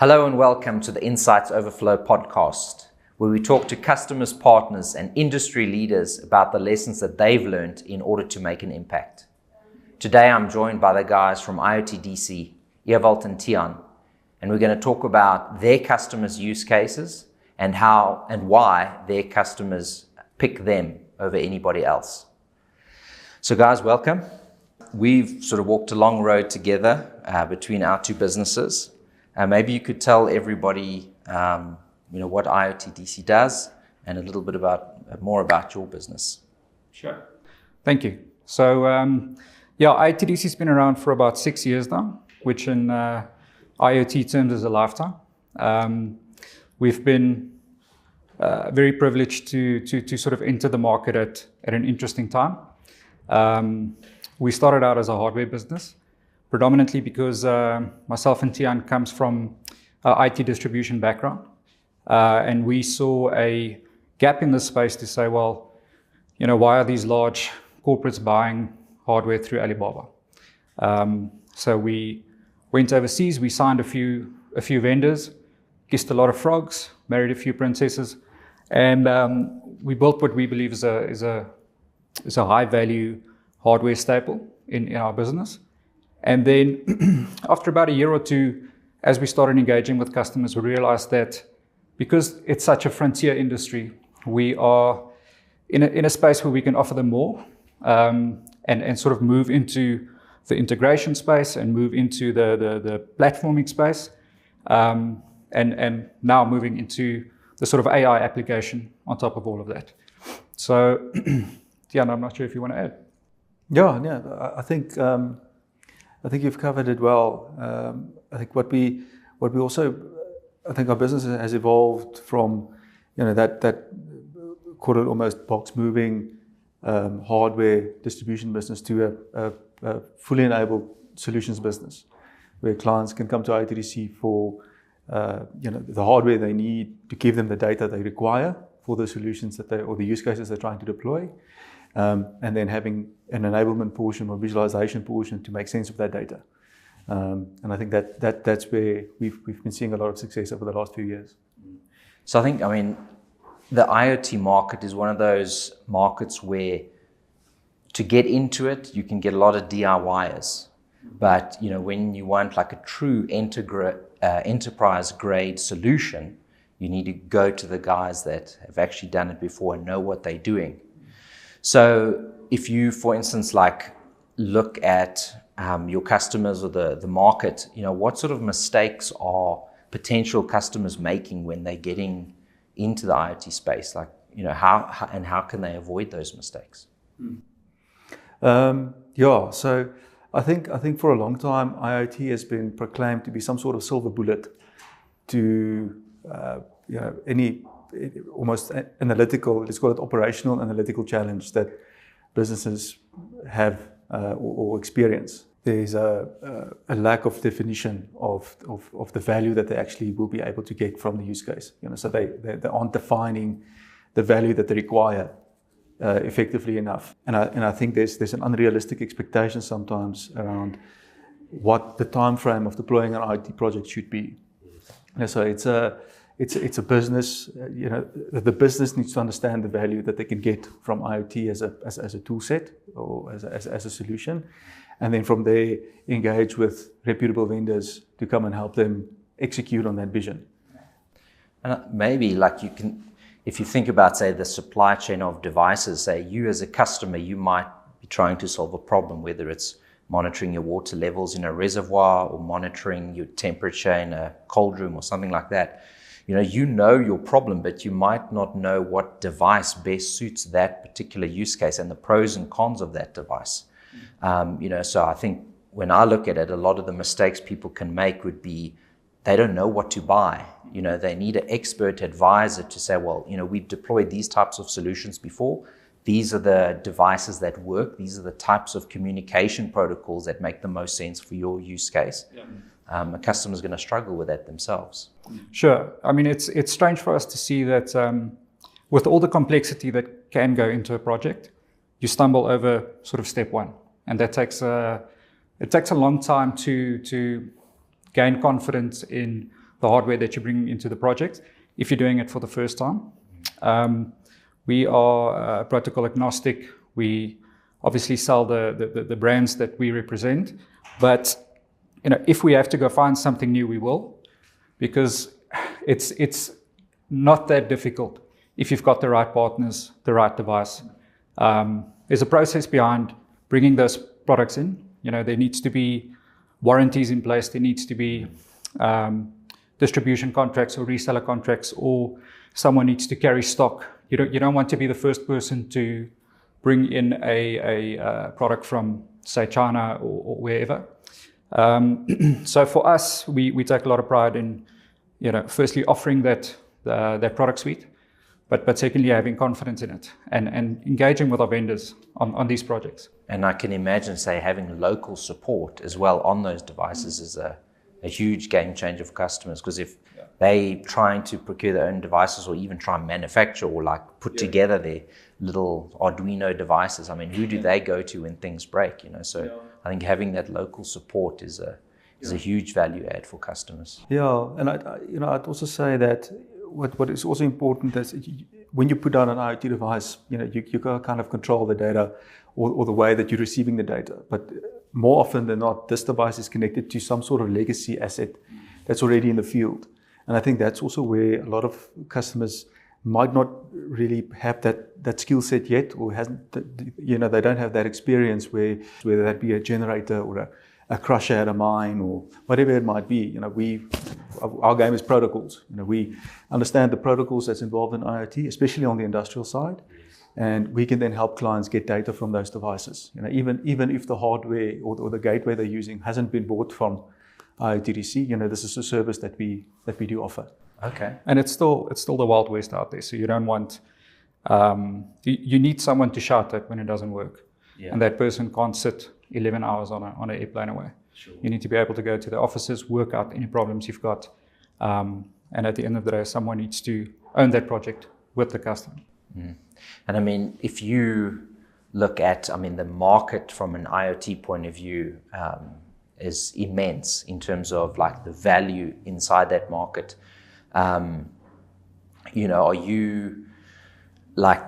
Hello and welcome to the Insights Overflow podcast, where we talk to customers, partners, and industry leaders about the lessons that they've learned in order to make an impact. Today, I'm joined by the guys from IOTDC, Ewald and Tiaan, and we're going to talk about their customers' use cases and how and why their customers pick them over anybody else. So guys, welcome. We've sort of walked a long road together between our two businesses. Maybe you could tell everybody, what IOTDC does and a little bit more about your business. Sure. Thank you. So, IOTDC has been around for about 6 years now, which in IoT terms is a lifetime. We've been very privileged to sort of enter the market at an interesting time. We started out as a hardware business, predominantly because myself and Tiaan comes from an IT distribution background. And we saw a gap in this space to say, well, why are these large corporates buying hardware through Alibaba? So we went overseas, we signed a few vendors, kissed a lot of frogs, married a few princesses, and we built what we believe is a high value hardware staple in our business. And then after about a year or two, as we started engaging with customers, we realized that because it's such a frontier industry, we are in a space where we can offer them more and sort of move into the integration space and move into the platforming space, and now moving into the sort of AI application on top of all of that. So, Tiaan, I'm not sure if you want to add. Yeah, I think you've covered it well. I think what we also, I think our business has evolved from, that call it almost box moving hardware distribution business to a fully enabled solutions business, where clients can come to IOTDC for, the hardware they need to give them the data they require for the solutions or the use cases they're trying to deploy. And then having an enablement portion or visualization portion to make sense of that data. And I think that's where we've been seeing a lot of success over the last few years. So I think, the IoT market is one of those markets where to get into it, you can get a lot of DIYers. But, when you want like a true enterprise grade solution, you need to go to the guys that have actually done it before and know what they're doing. So if you, for instance, look at your customers or the market, what sort of mistakes are potential customers making when they're getting into the IoT space? How can they avoid those mistakes? So I think for a long time, IoT has been proclaimed to be some sort of silver bullet to any almost analytical, let's call it operational analytical challenge that businesses have or experience. There's a lack of definition of the value that they actually will be able to get from the use case. So they aren't defining the value that they require effectively enough. And I think there's an unrealistic expectation sometimes around what the time frame of deploying an IT project should be. So it's a business, the business needs to understand the value that they can get from IoT as a tool set or as a solution. And then from there, engage with reputable vendors to come and help them execute on that vision. And maybe you can, if you think about, say, the supply chain of devices, say you as a customer, you might be trying to solve a problem, whether it's monitoring your water levels in a reservoir or monitoring your temperature in a cold room or something like that. You know your problem, but you might not know what device best suits that particular use case and the pros and cons of that device. So I think when I look at it, a lot of the mistakes people can make would be they don't know what to buy. They need an expert advisor to say, well, we've deployed these types of solutions before. These are the devices that work. These are the types of communication protocols that make the most sense for your use case. Yeah. A customer's going to struggle with that themselves. Sure. It's strange for us to see that with all the complexity that can go into a project, you stumble over sort of step one, and that takes a long time to gain confidence in the hardware that you bring into the project if you're doing it for the first time. We are protocol agnostic. We obviously sell the brands that we represent, but if we have to go find something new, we will, because it's not that difficult if you've got the right partners, the right device. There's a process behind bringing those products in. There needs to be warranties in place. There needs to be distribution contracts or reseller contracts, or someone needs to carry stock. You don't want to be the first person to bring in a product from, say, China or wherever. So for us, we take a lot of pride in, firstly offering that product suite, but secondly having confidence in it and engaging with our vendors on these projects. And I can imagine, say, having local support as well on those devices is a huge game changer for customers, because if they trying to procure their own devices or even try and manufacture or like put together their little Arduino devices, I mean, who do they go to when things break? So I think having that local support is a huge value add for customers. Yeah, and I'd also say that what is also important is when you put down an IoT device, you kind of control the data or the way that you're receiving the data. But more often than not, this device is connected to some sort of legacy asset that's already in the field. And I think that's also where a lot of customers might not really have that skill set yet, or they don't have that experience whether that be a generator or a crusher at a mine or whatever it might be. Our game is protocols. We understand the protocols that's involved in IoT, especially on the industrial side, and we can then help clients get data from those devices. Even if the hardware or the gateway they're using hasn't been bought from IOTDC, this is a service that we do offer. Okay. And it's still the Wild West out there. So you don't want, you need someone to shout at when it doesn't work. Yeah. And that person can't sit 11 hours on an airplane away. Sure. You need to be able to go to the offices, work out any problems you've got. And at the end of the day, someone needs to own that project with the customer. Mm. And I mean, if you look at, the market from an IoT point of view is immense in terms of like the value inside that market. Are you, like,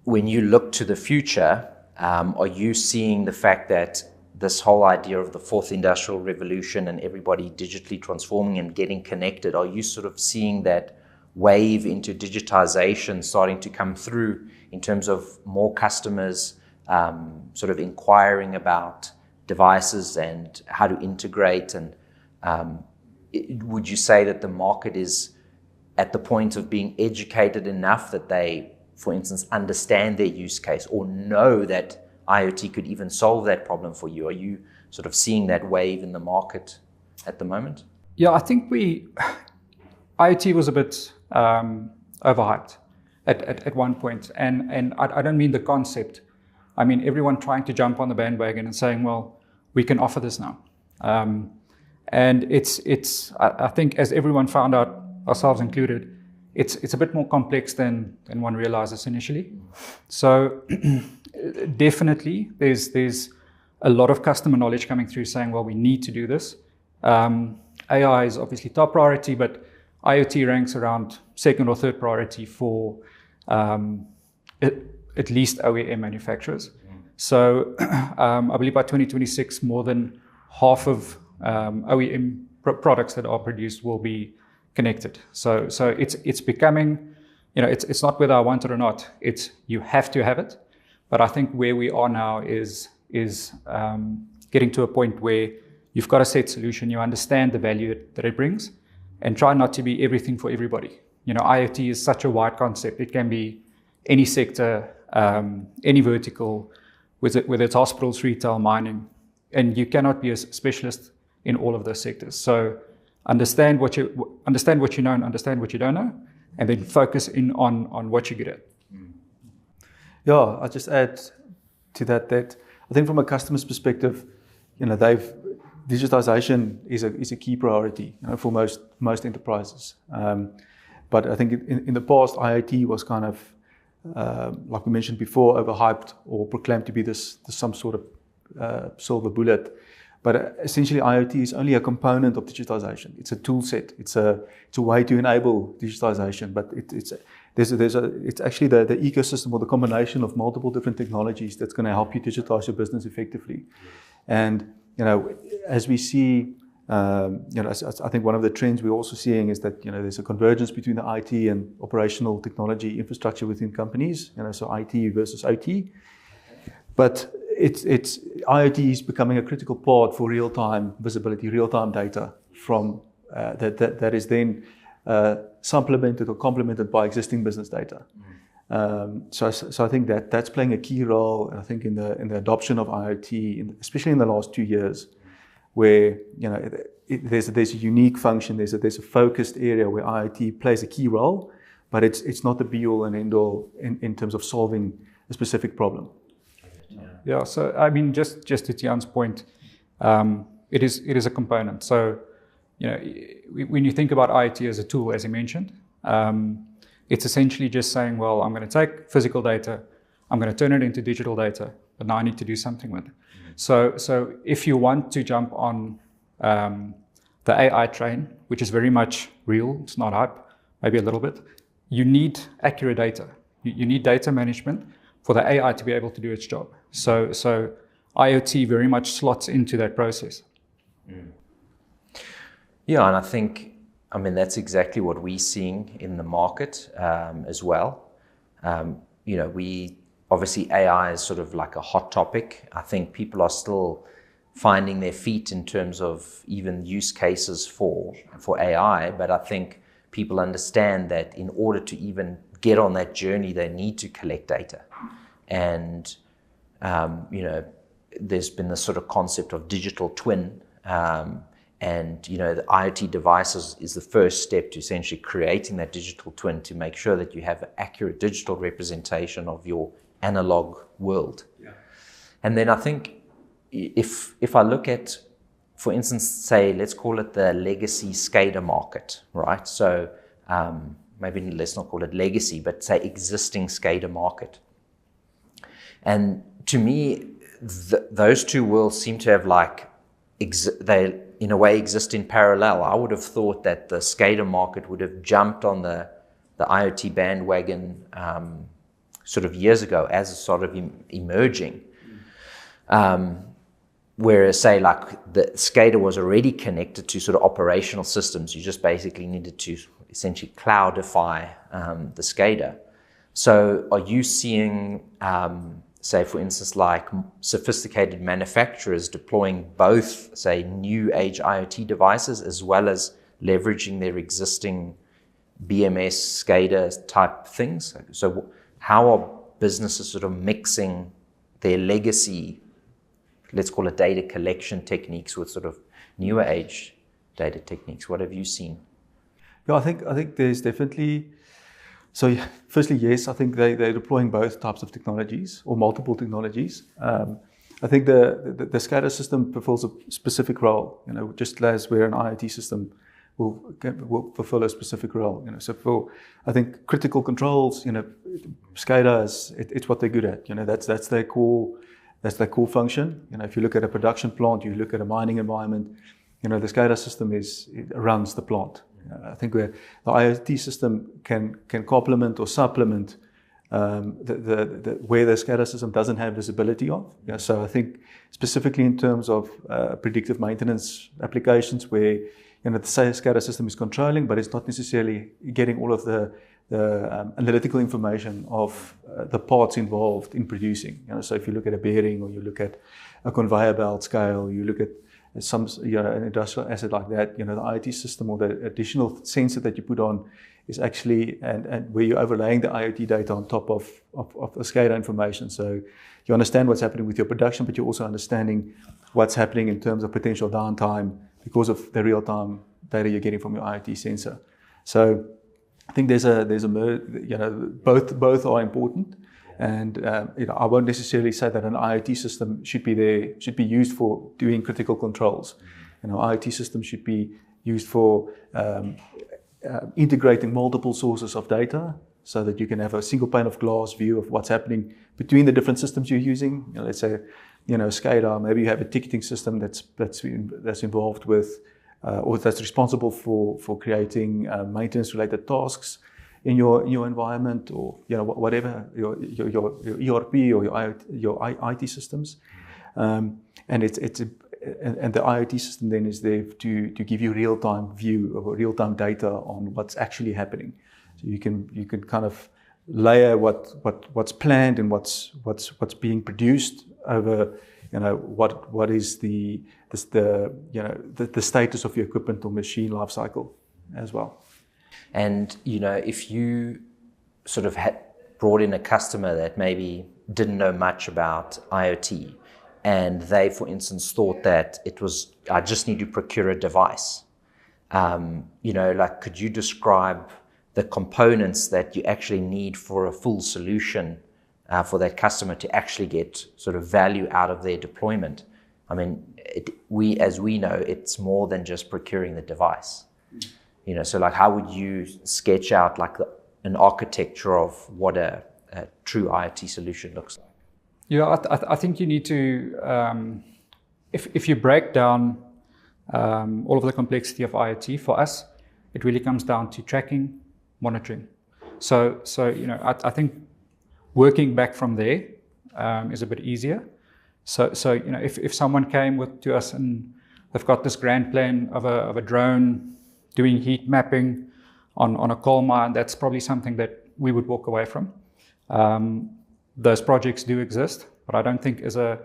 when you look to the future, are you seeing the fact that this whole idea of the fourth industrial revolution and everybody digitally transforming and getting connected, are you sort of seeing that wave into digitization starting to come through in terms of more customers sort of inquiring about devices and how to integrate? And would you say that the market is at the point of being educated enough that they, for instance, understand their use case or know that IoT could even solve that problem for you? Are you sort of seeing that wave in the market at the moment? Yeah, I think IoT was a bit overhyped at one point. And I don't mean the concept. I mean everyone trying to jump on the bandwagon and saying, well, we can offer this now. And I think as everyone found out, ourselves included, it's a bit more complex than one realizes initially. So definitely there's a lot of customer knowledge coming through saying, well, we need to do this. AI is obviously top priority, but IoT ranks around second or third priority for at least OEM manufacturers. So I believe by 2026, more than half of OEM products that are produced will be connected. So it's becoming, it's not whether I want it or not. It's you have to have it. But I think where we are now is getting to a point where you've got a set solution, you understand the value that it brings, and try not to be everything for everybody. IoT is such a wide concept. It can be any sector, any vertical, whether it's hospitals, retail, mining, and you cannot be a specialist in all of those sectors. So understand what you know and understand what you don't know, and then focus in on what you're good at. Yeah, I'll just add to that I think from a customer's perspective, digitization is a key priority for most enterprises. But I think in the past, IoT was kind of like we mentioned before, overhyped or proclaimed to be some sort of silver bullet. But essentially, IoT is only a component of digitization. It's a tool set. It's a way to enable digitization. But it's actually the ecosystem or the combination of multiple different technologies that's going to help you digitize your business effectively. And as we see, I think one of the trends we're also seeing is that there's a convergence between the IT and operational technology infrastructure within companies. So IT versus OT. But it's IoT is becoming a critical part for real-time visibility, real-time data from that is then supplemented or complemented by existing business data. So I think that's playing a key role, and I think in the adoption of IoT, especially in the last 2 years, where there's a unique function, there's a focused area where IoT plays a key role, but it's not the be-all and end-all in terms of solving a specific problem. Yeah, so I mean, just to Tiaan's point, it is a component. So, when you think about IoT as a tool, as he mentioned, it's essentially just saying, well, I'm going to take physical data, I'm going to turn it into digital data, but now I need to do something with it. So if you want to jump on the AI train, which is very much real, it's not hype, maybe a little bit, you need accurate data. You need data management for the AI to be able to do its job. So IoT very much slots into that process. Yeah, and I mean, that's exactly what we're seeing in the market as well. Obviously AI is sort of like a hot topic. I think people are still finding their feet in terms of even use cases for AI, but I think people understand that in order to even get on that journey, they need to collect data. And, there's been this sort of concept of digital twin, and, the IoT devices is the first step to essentially creating that digital twin to make sure that you have an accurate digital representation of your analog world. Yeah. And then I think if I look at, for instance, say, let's call it the legacy SCADA market, right? So maybe let's not call it legacy, but say existing SCADA market. And to me, those two worlds seem to have they in a way exist in parallel. I would have thought that the SCADA market would have jumped on the IoT bandwagon sort of years ago as it's sort of emerging. Whereas, say, like the SCADA was already connected to sort of operational systems. You just basically needed to essentially cloudify the SCADA. So are you seeing, say, for instance, like sophisticated manufacturers deploying both, say, new age IoT devices as well as leveraging their existing BMS, SCADA type things? So how are businesses sort of mixing their legacy, let's call it data collection techniques, with sort of newer age data techniques? What have you seen? Yeah, I think there's definitely. So firstly, yes, I think they're deploying both types of technologies or multiple technologies. I think the SCADA system fulfills a specific role, just as where an IoT system will fulfill a specific role. So for, I think, critical controls, SCADA it's what they're good at. That's their core function. If you look at a production plant, you look at a mining environment, the SCADA system runs the plant. I think where the IoT system can complement or supplement where the SCADA system doesn't have visibility of. So I think specifically in terms of predictive maintenance applications where the SCADA system is controlling, but it's not necessarily getting all of the analytical information of the parts involved in producing. So if you look at a bearing, or you look at a conveyor belt scale, you look at some an industrial asset like that, the IoT system or the additional sensor that you put on is actually and where you're overlaying the IoT data on top of the SCADA information. So you understand what's happening with your production, but you're also understanding what's happening in terms of potential downtime because of the real-time data you're getting from your IoT sensor. So I think there's a both are important. And I won't necessarily say that an IoT system should be used for doing critical controls. IoT system should be used for integrating multiple sources of data, so that you can have a single pane of glass view of what's happening between the different systems you're using. Let's say SCADA. Maybe you have a ticketing system that's involved with or that's responsible for creating maintenance-related tasks in your environment, or whatever your ERP or your IT systems, and the IoT system then is there to give you real-time view or real-time data on what's actually happening. So you can kind of layer what's planned and what's being produced over what is the status of your equipment or machine life cycle as well. And if you sort of had brought in a customer that maybe didn't know much about IoT, and they, for instance, thought that I just need to procure a device, could you describe the components that you actually need for a full solution for that customer to actually get sort of value out of their deployment? I mean, as we know, it's more than just procuring the device. So like, how would you sketch out like an architecture of what a true IoT solution looks like? Yeah, I think you need to, if you break down all of the complexity of IoT, for us, it really comes down to tracking, monitoring. So I think working back from there is a bit easier. So if someone came to us and they've got this grand plan of a drone doing heat mapping on a coal mine, that's probably something that we would walk away from. Those projects do exist, but I don't think as a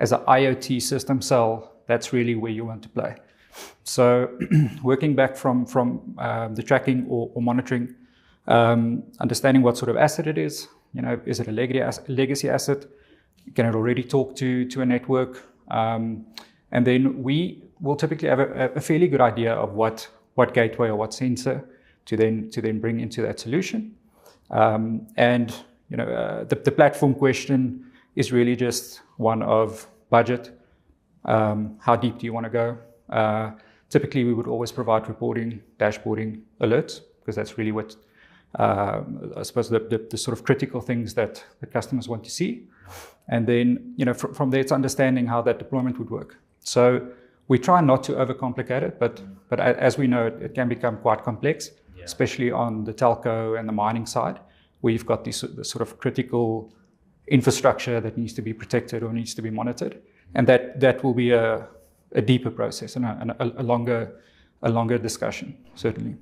IoT system sell, that's really where you want to play. So working back from the tracking or monitoring, understanding what sort of asset it is. Is it a legacy asset? Can it already talk to a network? And then we will typically have a fairly good idea of what gateway or what sensor to then bring into that solution. And the platform question is really just one of budget. How deep do you want to go? Typically, we would always provide reporting, dashboarding, alerts, because that's really what I suppose the sort of critical things that the customers want to see. And then from there, it's understanding how that deployment would work. So we try not to overcomplicate it, but as we know, it can become quite complex, especially on the telco and the mining side, where you've got this sort of critical infrastructure that needs to be protected or needs to be monitored, and that will be a deeper process and a longer discussion, certainly.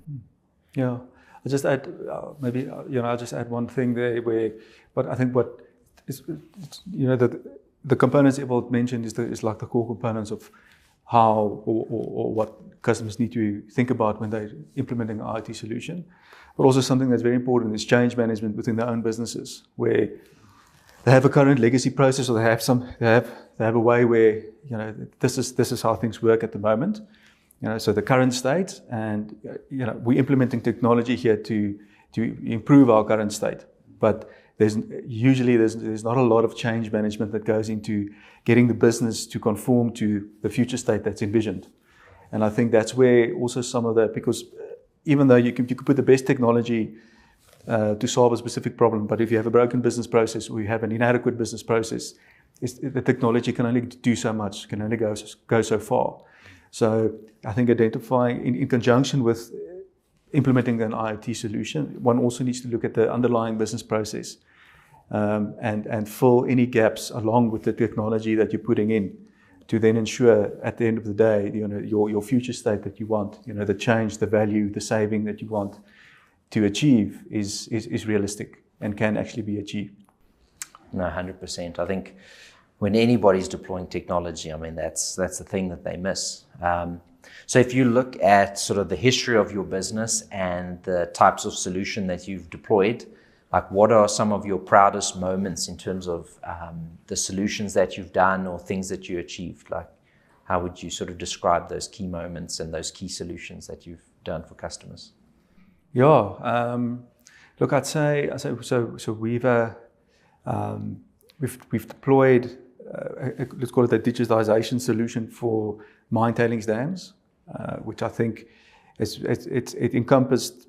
Yeah, I'll just add I'll just add one thing there, but I think what is the components Ewald mentioned is like the core components of how or what customers need to think about when they're implementing an IoT solution. But also something that's very important is change management within their own businesses, where they have a current legacy process, or they have a way where this is how things work at the moment. So the current state, and we're implementing technology here to improve our current state. But there's not a lot of change management that goes into getting the business to conform to the future state that's envisioned. And I think that's where also some of that, because even though you could put the best technology to solve a specific problem, but if you have a broken business process or you have an inadequate business process, the technology can only do so much, can only go so far. So I think identifying in conjunction with implementing an IoT solution, one also needs to look at the underlying business process and fill any gaps along with the technology that you're putting in, to then ensure at the end of the day, your future state that you want, the change, the value, the saving that you want to achieve is realistic and can actually be achieved. No, 100%. I think when anybody's deploying technology, I mean, that's the thing that they miss. So if you look at sort of the history of your business and the types of solution that you've deployed, like what are some of your proudest moments in terms of the solutions that you've done or things that you achieved? Like, how would you sort of describe those key moments and those key solutions that you've done for customers? Yeah, look, I'd say so. We've deployed let's call it a digitization solution for mine tailings dams, which I think it encompassed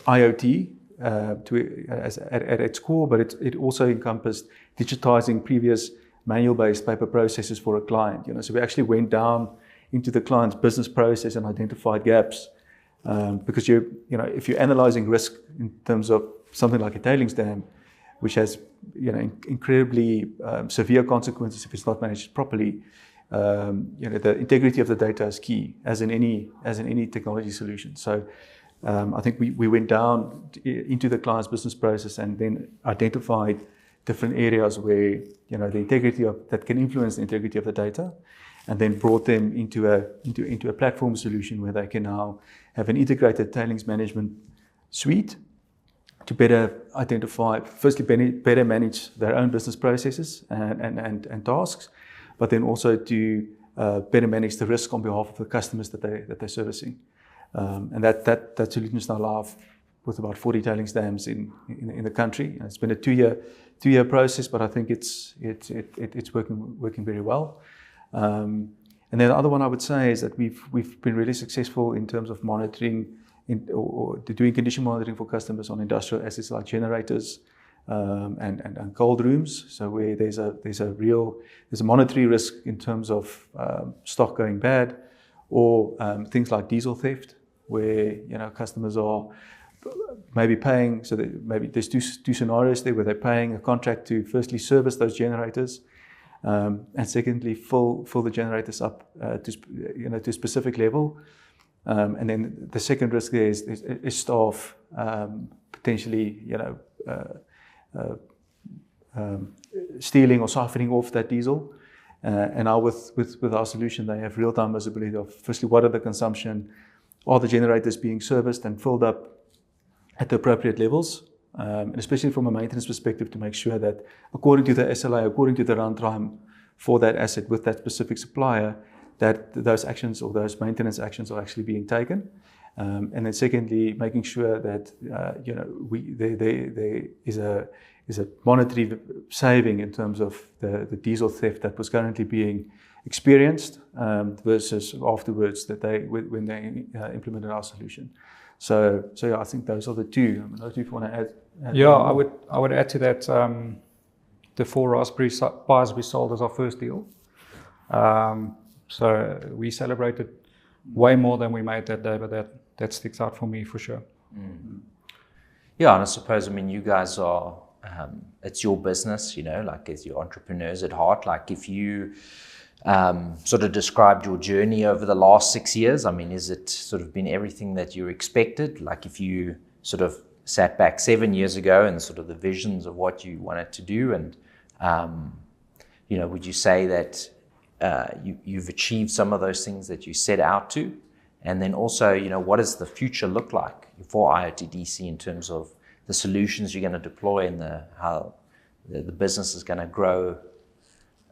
IoT at its core, but it also encompassed digitizing previous manual-based paper processes for a client. So we actually went down into the client's business process and identified gaps. Because if you're analyzing risk in terms of something like a tailings dam, which has incredibly severe consequences if it's not managed properly, the integrity of the data is key, as in any technology solution. So I think we went down into the client's business process and then identified different areas where the integrity that can influence the integrity of the data, and then brought them into a platform solution where they can now have an integrated tailings management suite to better identify, firstly, better manage their own business processes and tasks, but then also to better manage the risk on behalf of the customers that they're servicing. And that solution is now live with about 40 tailings dams in the country. It's been a two-year process, but I think it's working very well. And then the other one I would say is that we've been really successful in terms of monitoring or doing condition monitoring for customers on industrial assets like generators and cold rooms. So where there's a monetary risk in terms of stock going bad, or things like diesel theft, where customers are maybe paying. So maybe there's two scenarios there where they're paying a contract to firstly service those generators, and secondly fill the generators up to a specific level. And then the second risk there is staff potentially stealing or siphoning off that diesel. And now with our solution, they have real-time visibility of firstly what are the consumption, are the generators being serviced and filled up at the appropriate levels, and especially from a maintenance perspective, to make sure that according to the SLA, according to the runtime for that asset with that specific supplier, that those actions or those maintenance actions are actually being taken. And then secondly, making sure that there is a monetary saving in terms of the diesel theft that was currently being experienced versus afterwards when they implemented our solution. So yeah, I think those are the two. I don't know if you want to add. Yeah, I would add to that the 4 Raspberry Pis we sold as our first deal. So we celebrated way more than we made that day, but that sticks out for me for sure. Mm. Yeah, and I suppose, you guys are, it's your business, like as you're entrepreneurs at heart. Like if you sort of described your journey over the last 6 years, is it sort of been everything that you expected? Like if you sort of sat back 7 years ago and sort of the visions of what you wanted to do, and would you say that you've achieved some of those things that you set out to? And then also, what does the future look like for IOTDC in terms of the solutions you're going to deploy and how the business is going to grow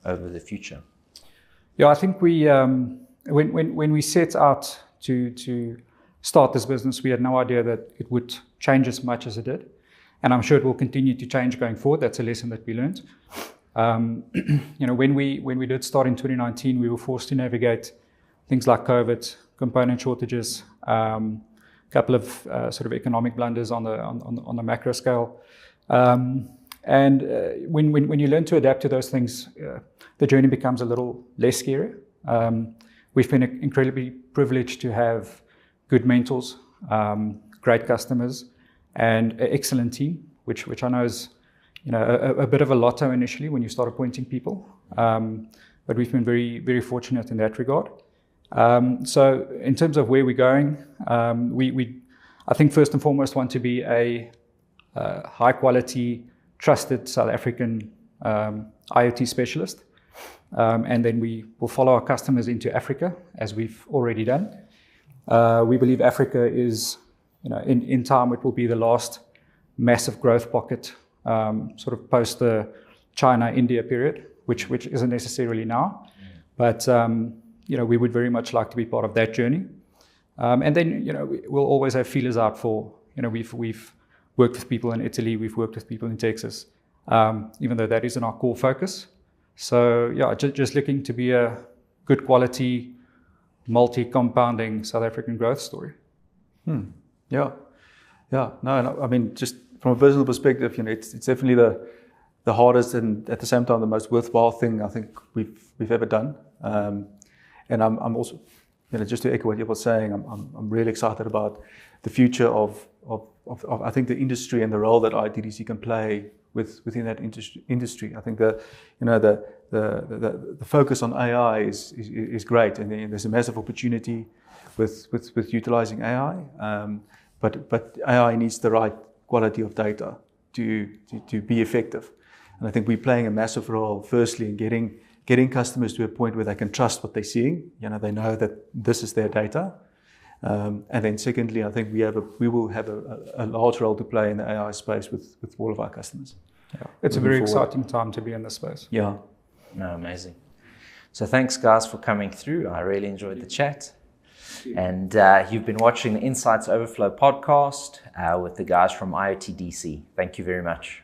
over the future? Yeah, I think we when we set out to start this business, we had no idea that it would change as much as it did, and I'm sure it will continue to change going forward. That's a lesson that we learned. When we did start in 2019, we were forced to navigate things like COVID, component shortages, couple of sort of economic blunders on the macro scale, and when you learn to adapt to those things, the journey becomes a little less scary. We've been incredibly privileged to have good mentors, great customers, and an excellent team, which I know is a bit of a lotto initially when you start appointing people, but we've been very, very fortunate in that regard. So in terms of where we're going, I think first and foremost want to be a high quality, trusted South African IoT specialist, and then we will follow our customers into Africa as we've already done. We believe Africa is, in time it will be the last massive growth pocket, sort of post the China-India period, which isn't necessarily now, but we would very much like to be part of that journey. And then, we'll always have feelers out for, we've worked with people in Italy, we've worked with people in Texas, even though that isn't our core focus. So yeah, just looking to be a good quality, multi-compounding South African growth story. Yeah. No, just from a personal perspective, it's definitely the hardest and at the same time the most worthwhile thing I think we've ever done. And I'm also, just to echo what you were saying, I'm really excited about the future of I think the industry and the role that IOTDC can play within that industry. I think the focus on AI is great, and there's a massive opportunity with utilizing AI. But AI needs the right quality of data to be effective. And I think we're playing a massive role, firstly, in getting customers to a point where they can trust what they're seeing. They know that this is their data. And then secondly, I think we will have a large role to play in the AI space with all of our customers. Yeah. It's a very exciting time to be in this space. Yeah. No, amazing. So thanks, guys, for coming through. I really enjoyed the chat. And you've been watching the Insights Overflow podcast with the guys from IOTDC. Thank you very much.